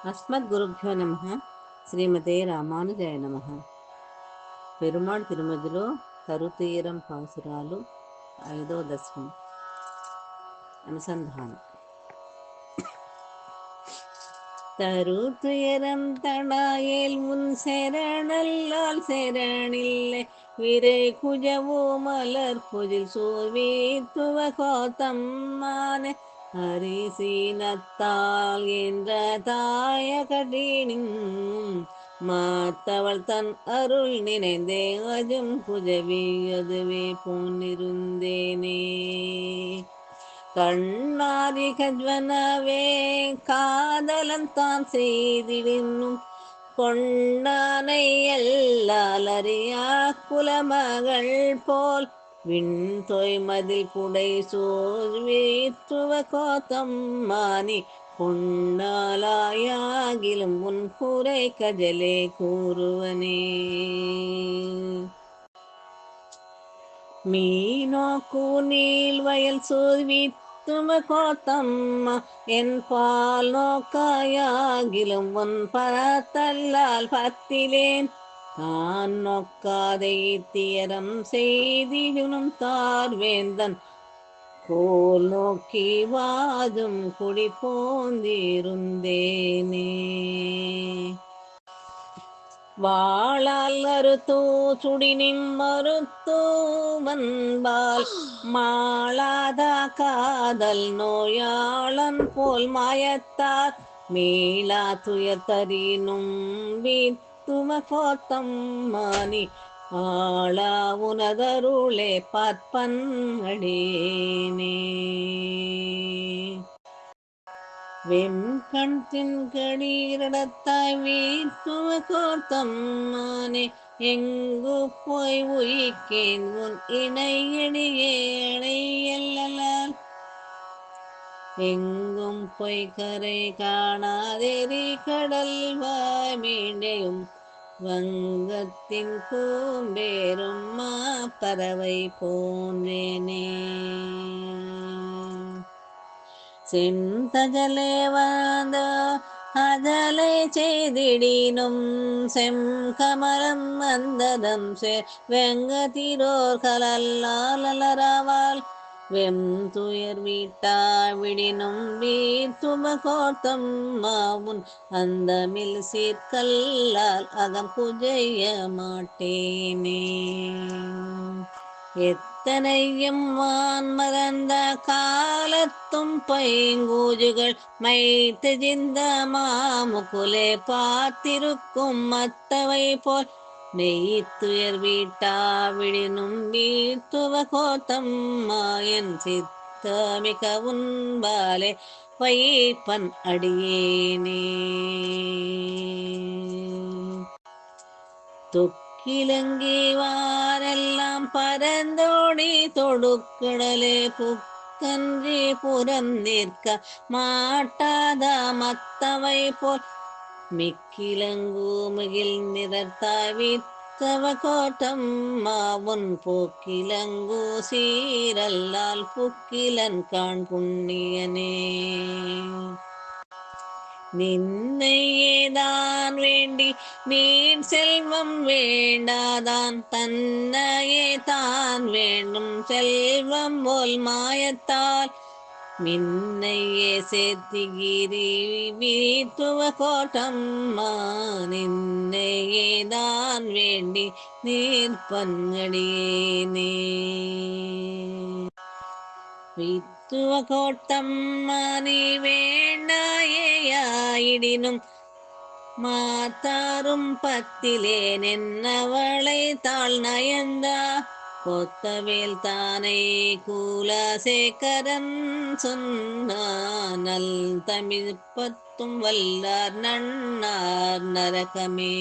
అస్మద్గురుభ్యో నమః. శ్రీమతే రామానుజాయ నమః. పెరుమాళ్ తిరుమదిలో తరుతీరం పాసురాలు 5వ దశకం అనుసంధానం. தருதுயரம் தடாயேல் முன் செரணல்லால் செரணில்லை விரை குஜவோ மலர் பொதில் சோர்வீத்துவ கோத்தம்மான அரிசீனத்தால் என்ற தாய கடினும் மாத்தவள் தன் அருள் நினைந்தே அஜும் குஜவி அதுவே போன்னிருந்தேனே. கண்ணாரி கஜ்வனவே காதலன் தான் செய்திடினும் கொண்டானை எல்லாலறியா குலமகள் போல் விண்தொய் மதில் புடை சோர்வீற்றுவ கோத்தம்மானி கொண்டாலாயாகிலும் உன் குறை கஜலே கூறுவனே. மீனோக்கு நீள் வயல் சூழ்வித்தும கோத்தம்மா என் பால் நோக்காயாகிலும் உன் பரத்தல்லால் பத்திலேன் நான் நோக்காதை தியரம் செய்திடும் தார்வேந்தன் கோல் நோக்கி வாதும் குடி போந்திருந்தேனே. வாழால் அறுத்தூ சுடினிம் மறுத்தூவன்பால் மாளாத காதல் நோயாளன் போல் மாயத்தார் மீளா துயர்த்தரினும் வீத்தும கோத்தம்மானி ஆளா உனதருளே பார்ப்பன் அடியேனே. வெம்கண் தின்கடீரடத்தாய் வீத்துவ கோத்தம்மானே எங்கு போய் உயிக்கேன் உன் இணையடியேளையல்லால் எங்கும் பொய் கரை காணாதெறி கடல் வாமீண்டையும் வங்கத்தின் பூம்பேரும் மா பறவை போன்றேனே. செந்தஜலே வந்த அஜலை செய்திடினும் செம்கமலம் வந்ததம் வெங்கதிரோர் கலல்லாலரவால் வெம் துயர் வீட்டா விடினும் வீத்தும கோத்தம்மாவுன் அந்தமில் சீர்கல்லால் அகம் குஜைய மாட்டேனே. எத்தனையும் வான் மறந்த காலத்தும் பைங்கூஜுகள் மைத்து ஜிந்த மாமுகுலே பார்த்திருக்கும் மத்தவை போல் மெய்த்துயர் வீட்டா விடினும் வீத்துவ கோத்தம்மா என் சித்தமிக உன்பாலே வைப்பன் அடியேனே. கிழங்கி வாரெல்லாம் பரந்தோடி தொடுக்கடலே புக்கன்றி புறம் நிற்க மாட்டாத மத்தவை போல் மிக்கிலங்கு முகில் நிறத்தாய் வித்தவ கோட்டம்மா உன் போக்கிலங்கு சீரல்லால் புக்கிலன் காண் புண்ணியனே. நின்னையேதான் வேண்டி நீர் செல்வம் வேண்டாதான் தன்னையே தான் வேண்டும் செல்வம் போல் மாயத்தால் மின்னையே சேர்த்திகிரி வீத்துவ கோட்டம்மா நின்னையேதான் வேண்டி நீர் பன்கடியேனே. வீத்துவ கோட்டம்மா நீ வேண்டாயேயாயிடினும் மாத்தாரும் பத்திலேன் என்னவளை தாழ் நயந்தா கொத்தவேல் தானே கூலசேகரன் சொன்னான் நல் தமிழ் பத்தும் வல்லார் நன்னார் நரகமே.